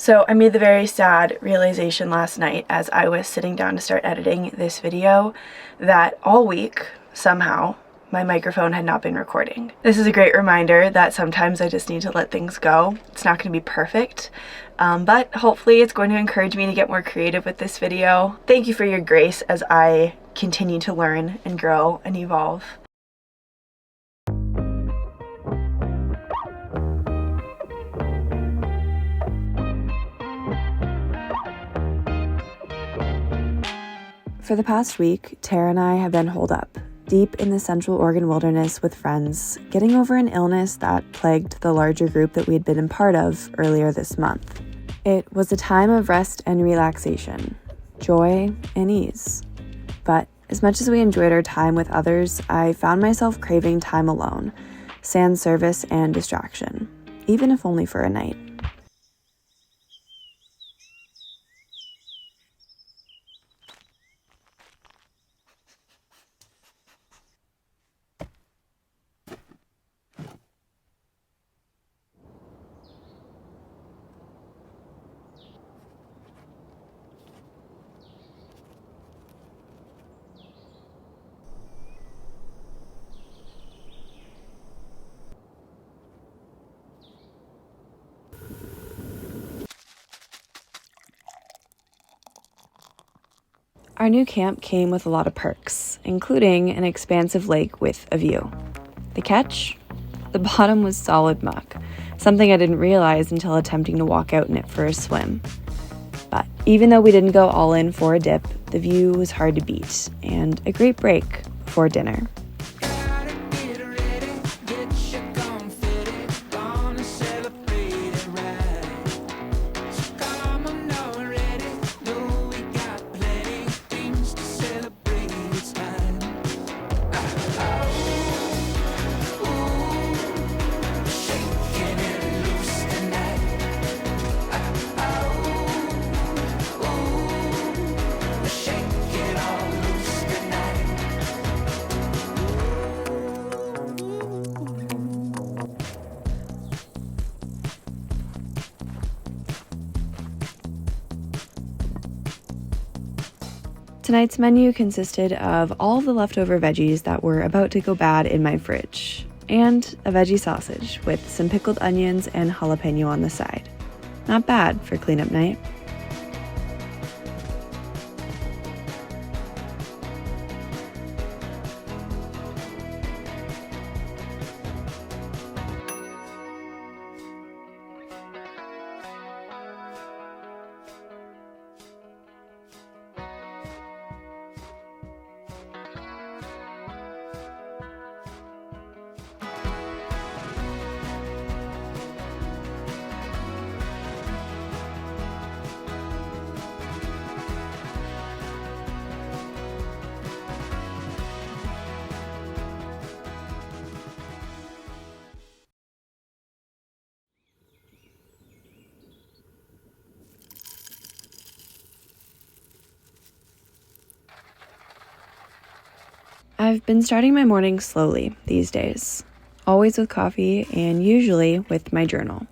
So I made the very sad realization last night as I was sitting down to start editing this video that all week, somehow, my microphone had not been recording. This is a great reminder that sometimes I just need to let things go. It's not going to be perfect, but hopefully it's going to encourage me to get more creative with this video. Thank you for your grace as I continue to learn and grow and evolve. For the past week, Tara and I have been holed up, deep in the Central Oregon wilderness with friends, getting over an illness that plagued the larger group that we had been a part of earlier this month. It was a time of rest and relaxation, joy and ease. But as much as we enjoyed our time with others, I found myself craving time alone, sans service and distraction, even if only for a night. Our new camp came with a lot of perks, including an expansive lake with a view. The catch? The bottom was solid muck, something I didn't realize until attempting to walk out in it for a swim. But even though we didn't go all in for a dip, the view was hard to beat, and a great break before dinner. Tonight's menu consisted of all of the leftover veggies that were about to go bad in my fridge, and a veggie sausage with some pickled onions and jalapeno on the side. Not bad for cleanup night. I've been starting my morning slowly these days, always with coffee and usually with my journal.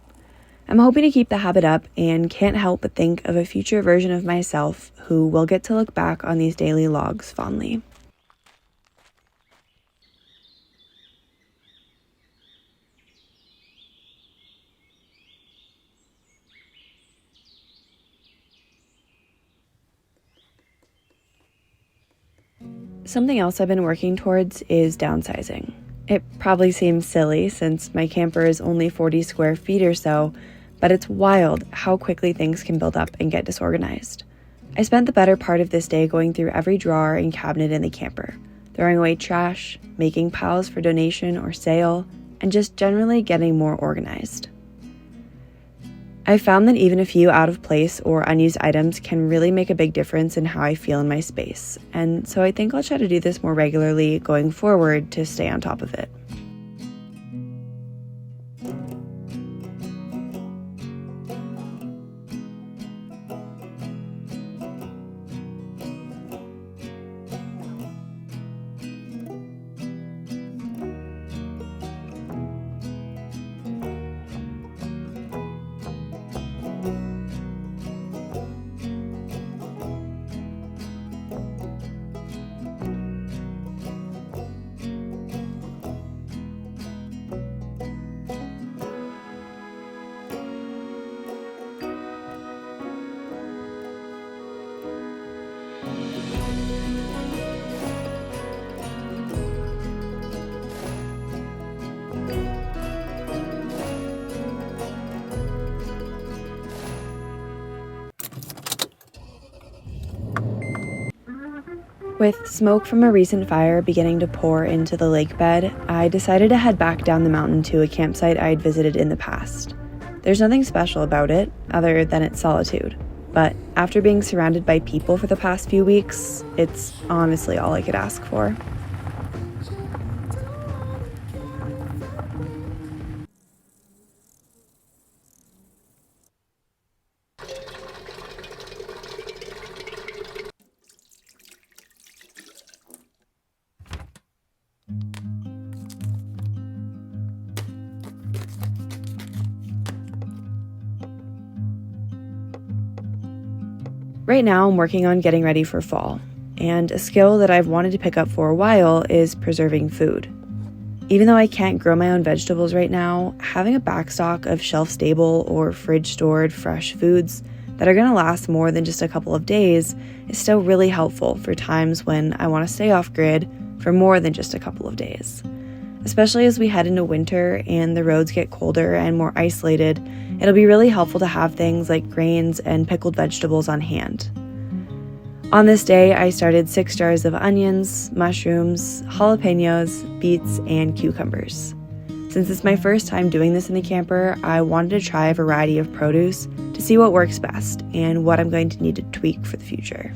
I'm hoping to keep the habit up and can't help but think of a future version of myself who will get to look back on these daily logs fondly. Something else I've been working towards is downsizing. It probably seems silly since my camper is only 40 square feet or so, but it's wild how quickly things can build up and get disorganized. I spent the better part of this day going through every drawer and cabinet in the camper, throwing away trash, making piles for donation or sale, and just generally getting more organized. I've found that even a few out of place or unused items can really make a big difference in how I feel in my space, and so I think I'll try to do this more regularly going forward to stay on top of it. With smoke from a recent fire beginning to pour into the lake bed, I decided to head back down the mountain to a campsite I had visited in the past. There's nothing special about it, other than its solitude. But after being surrounded by people for the past few weeks, it's honestly all I could ask for. Right now, I'm working on getting ready for fall, and a skill that I've wanted to pick up for a while is preserving food. Even though I can't grow my own vegetables right now, having a backstock of shelf-stable or fridge-stored fresh foods that are going to last more than just a couple of days is still really helpful for times when I want to stay off-grid for more than just a couple of days. Especially as we head into winter and the roads get colder and more isolated, it'll be really helpful to have things like grains and pickled vegetables on hand. On this day, I started 6 jars of onions, mushrooms, jalapenos, beets, and cucumbers. Since it's my first time doing this in the camper, I wanted to try a variety of produce to see what works best and what I'm going to need to tweak for the future.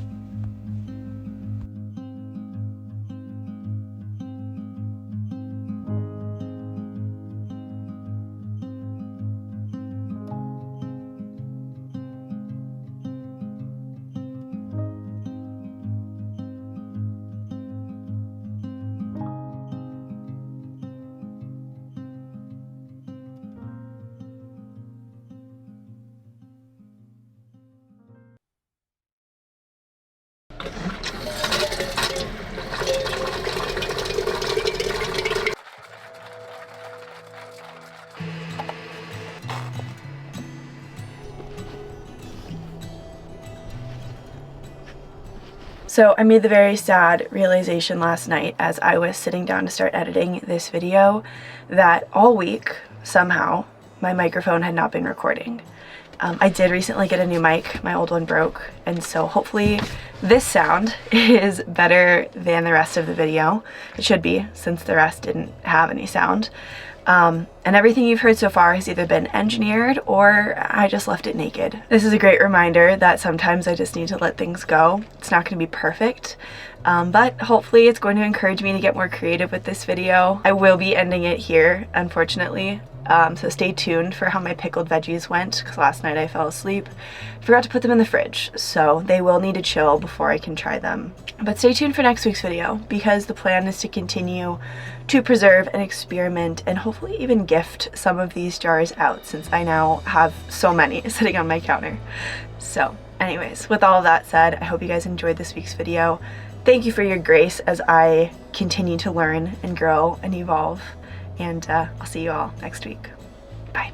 So I made the very sad realization last night as I was sitting down to start editing this video that all week, somehow, my microphone had not been recording. I did recently get a new mic, my old one broke, and so hopefully this sound is better than the rest of the video. It should be, since the rest didn't have any sound. And everything you've heard so far has either been engineered or I just left it naked. This is a great reminder that sometimes I just need to let things go. It's not going to be perfect, but hopefully it's going to encourage me to get more creative with this video. I will be ending it here, unfortunately. So stay tuned for how my pickled veggies went, because last night I fell asleep. Forgot to put them in the fridge, so they will need to chill before I can try them. But stay tuned for next week's video, because the plan is to continue to preserve and experiment and hopefully even gift some of these jars out, since I now have so many sitting on my counter. So anyways, with all of that said, I hope you guys enjoyed this week's video. Thank you for your grace as I continue to learn and grow and evolve. And I'll see you all next week. Bye.